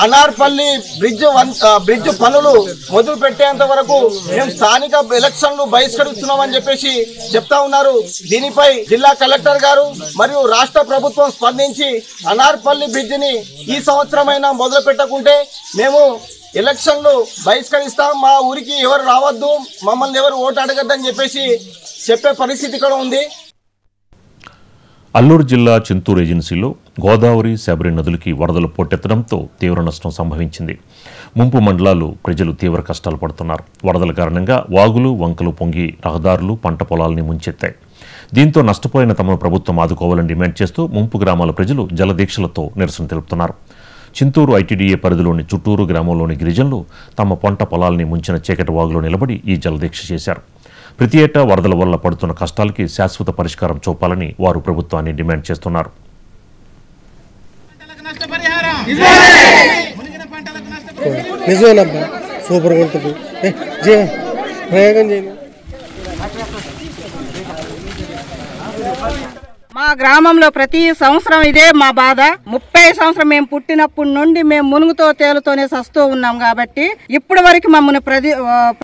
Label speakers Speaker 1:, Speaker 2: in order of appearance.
Speaker 1: Anarpalli bridge పనులు మొదలు పెట్టేంత వరకు మేము స్థానిక ఎలక్షన్లు బహిష్కరిస్తున్నామని చెప్పేసి చెప్తా ఉన్నారు. దీనిపై జిల్లా కలెక్టర్ గారు మరియు రాష్ట్ర ప్రభుత్వం స్పందించి అనార్పల్లి బ్రిడ్జ్ ని ఈ సంవత్సరమైనా మొదలు పెట్టకుంటే మేము ఎలక్షన్లు బహిష్కరిస్తాం, మా ఊరికి ఎవరు రావద్దు, మమ్మల్ని ఎవరు ఓటు అడగద్దని చెప్పేసి చెప్పే పరిస్థితి కూడా ఉంది.
Speaker 2: అల్లూరు జిల్లా చింతూరు ఏజెన్సీలో గోదావరి శబరి నదులకి వరదలు పోటెత్తడంతో తీవ్ర నష్టం సంభవించింది. ముంపు మండలాలు ప్రజలు తీవ్ర కష్టాలు పడుతున్నారు. వరదల కారణంగా వాగులు వంకలు పొంగి రహదారులు పంట పొలాలని ముంచెత్తాయి. దీంతో నష్టపోయిన తమను ప్రభుత్వం ఆదుకోవాలని డిమాండ్ చేస్తూ ముంపు గ్రామాల ప్రజలు జలదీక్షలతో నిరసన తెలుపుతున్నారు. చింతూరు ఐటీడీఏ పరిధిలోని చుట్టూరు గ్రామంలోని గిరిజనులు తమ పంట పొలాలని ముంచిన చీకటి వాగులో నిలబడి ఈ జలదీక్ష చేశారు. ప్రతి ఏటా వరదల వల్ల పడుతున్న కష్టాలకి శాశ్వత పరిష్కారం చూపాలని వారు ప్రభుత్వాన్ని డిమాండ్ చేస్తున్నారు.
Speaker 3: మా గ్రామంలో ప్రతి సంవత్సరం ఇదే మా బాధ. 30 సంవత్సరం మేము పుట్టినప్పటి నుండి మేము మునుగుతో తేలుతోనే సస్తూ ఉన్నాం కాబట్టి ఇప్పటి వరకు మమ్మల్ని